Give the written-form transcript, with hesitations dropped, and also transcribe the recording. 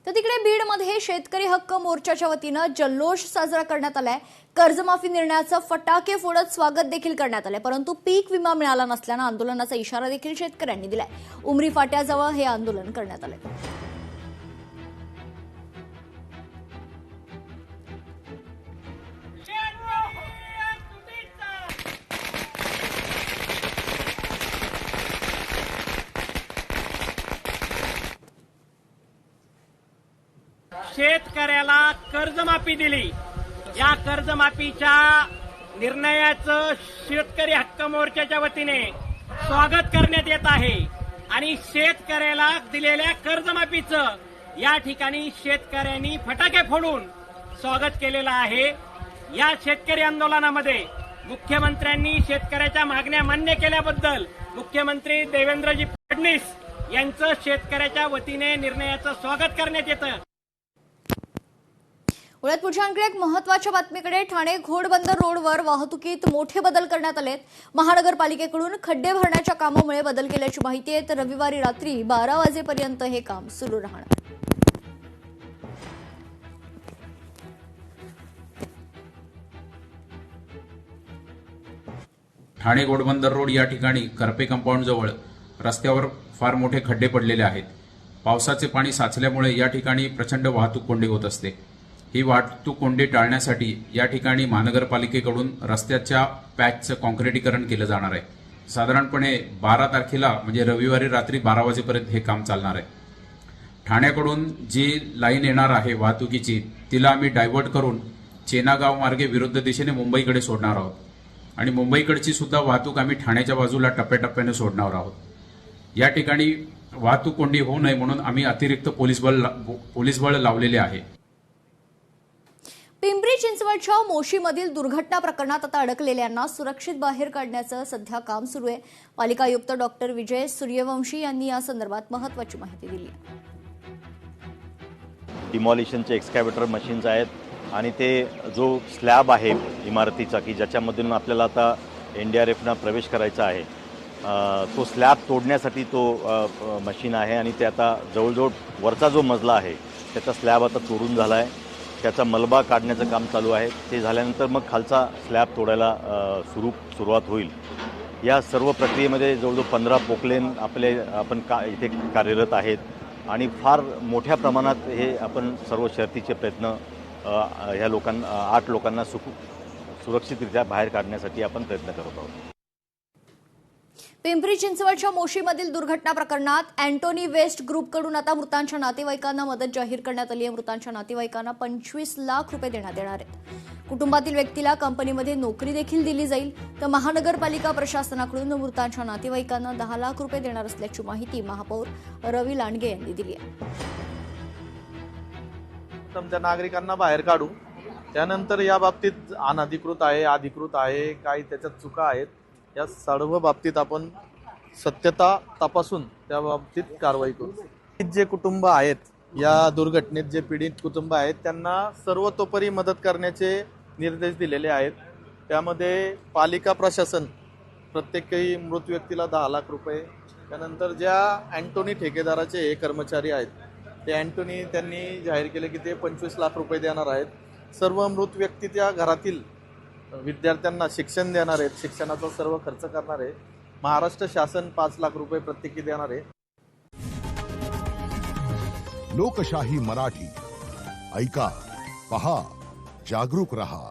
तर तिकडे बीडमध्ये शेतकरी हक्क मोर्चाच्या वतीनं जल्लोष साजरा करण्यात आलाय। कर्जमाफी निर्णयाचं फटाके फोडत स्वागत देखील करण्यात आलंय, परंतु पीक विमा मिळाला नसल्यानं आंदोलनाचा इशारा देखील शेतकऱ्यांनी दिलाय। उमरी फाट्याजवळ हे आंदोलन करण्यात आलंय। शेतकऱ्याला कर्जमाफी दिली। या कर्जमाफीच्या निर्णयाचं शेतकरी हक्क मोर्चाच्या वतीने स्वागत करण्यात येत आहे आणि शेतकऱ्याला दिलेल्या कर्जमाफीचं या ठिकाणी शेतकऱ्यांनी फटाके फोडून स्वागत केलेलं आहे। या शेतकरी आंदोलनामध्ये मुख्यमंत्र्यांनी शेतकऱ्याच्या मागण्या मान्य केल्याबद्दल मुख्यमंत्री देवेंद्रजी फडणवीस यांचं शेतकऱ्याच्या वतीने निर्णयाचं स्वागत करण्यात येतं। पुण्यात पुढच्या आणखी एक महत्त्वाच्या बातमीकडे। ठाणे घोडबंदर रोडवर वाहतुकीत मोठे बदल करण्यात आलेत। महानगरपालिकेकडून खड्डे भरण्याच्या कामामुळे बदल केल्याची माहिती आहे, तर रविवारी रात्री 12 वाजेपर्यंत हे काम सुरू राहणार। ठाणे घोडबंदर रोड या ठिकाणी करपे कंपाऊंड जवळ रस्त्यावर फार मोठे खड्डे पडलेले आहेत। पावसाचे पाणी साचल्यामुळे या ठिकाणी प्रचंड वाहतूक कोंडी होत असते। ही वाहतूक कोंडी टाळण्यासाठी या ठिकाणी महानगरपालिकेकडून रस्त्याच्या पॅचचं कॉन्क्रिटीकरण केलं जाणार आहे। साधारणपणे 12 तारखेला म्हणजे रविवारी रात्री 12 वाजेपर्यंत हे काम चालणार आहे। ठाण्याकडून जी लाईन येणार आहे वाहतुकीची तिला आम्ही डायव्हर्ट करून चेनागाव मार्गे विरुद्ध दिशेने मुंबईकडे सोडणार आहोत आणि मुंबईकडची सुद्धा वाहतूक आम्ही ठाण्याच्या बाजूला टप्प्याटप्प्याने सोडणार आहोत। या ठिकाणी वाहतूक कोंडी होऊ नये म्हणून आम्ही अतिरिक्त पोलीस बळ लावलेले आहे। पिंपरी चिंचवडच्या मोशीमधील दुर्घटना प्रकरणात आता अडकलेल्यांना सुरक्षित बाहेर काढण्याचं सध्या काम सुरू आहे। पालिका आयुक्त डॉक्टर विजय सूर्यवंशी यांनी या संदर्भात महत्त्वाची माहिती दिली। डिमॉलिशनचे एक्सकॅव्हेटर मशीन्स आहेत आणि ते जो स्लॅब आहे इमारतीचा की ज्याच्यामधून आपल्याला आता NDRFना प्रवेश करायचा आहे, तो स्लॅब तोडण्यासाठी तो मशीन आहे आणि ते आता जवळजवळ वरचा जो मजला आहे त्याचा स्लॅब आता तोडून झाला आहे। त्याचा मलबा काढण्याचं काम चालू आहे। ते झाल्यानंतर मग खालचा स्लॅब तोडायला सुरुवात होईल। या सर्व प्रक्रियेमध्ये जवळजवळ 15 पोकलेन आपण इथे कार्यरत आहेत आणि फार मोठ्या प्रमाणात हे आपण सर्व शर्तीचे प्रयत्न ह्या 8 लोकांना सुरक्षितरित्या बाहेर काढण्यासाठी आपण प्रयत्न करत आहोत। पिंपरी चिंचवडच्या मोशीमधील दुर्घटना प्रकरणात अँटोनी वेस्ट ग्रुपकडून आता मृतांच्या नातेवाईकांना मदत जाहीर करण्यात आली आहे। मृतांच्या नातेवाईकांना 25 लाख रुपये देण्यात येणार आहेत। कुटुंबातील व्यक्तीला कंपनीमध्ये नोकरी देखील दिली जाईल, तर महानगरपालिका प्रशासनाकडून मृतांच्या नातेवाईकांना 10 लाख रुपये देणार असल्याची माहिती महापौर रवी लांडगे यांनी दिली आहे। त्या नागरिकांना बाहेर काढू, त्यानंतर या बाबतीत अनधिकृत आहे अधिकृत आहे काही त्याच्यात चुका आहेत या सर्व बाबतीत आपण सत्यता तपासून त्या बाबतीत कारवाई करू। जे कुटुंब आहेत या दुर्घटनेत जे पीडित कुटुंब आहेत त्यांना सर्वतोपरी मदत करण्याचे निर्देश दिलेले आहेत। त्यामध्ये पालिका प्रशासन प्रत्येकही मृत व्यक्तीला 10 लाख रुपये, त्यानंतर ज्या अँटोनी ठेकेदाराचे हे कर्मचारी आहेत ते अँटोनी त्यांनी जाहीर केले की ते 25 लाख रुपये देणार आहेत। सर्व मृत व्यक्ती त्या घरातील विद्यार्थ्यांना शिक्षण देणार आहेत, शिक्षणाचा सर्व खर्च करणार आहे। महाराष्ट्र शासन 5 लाख रुपये प्रत्येकी देणार आहे। लोकशाही मराठी ऐका, पहा, जागरूक रहा।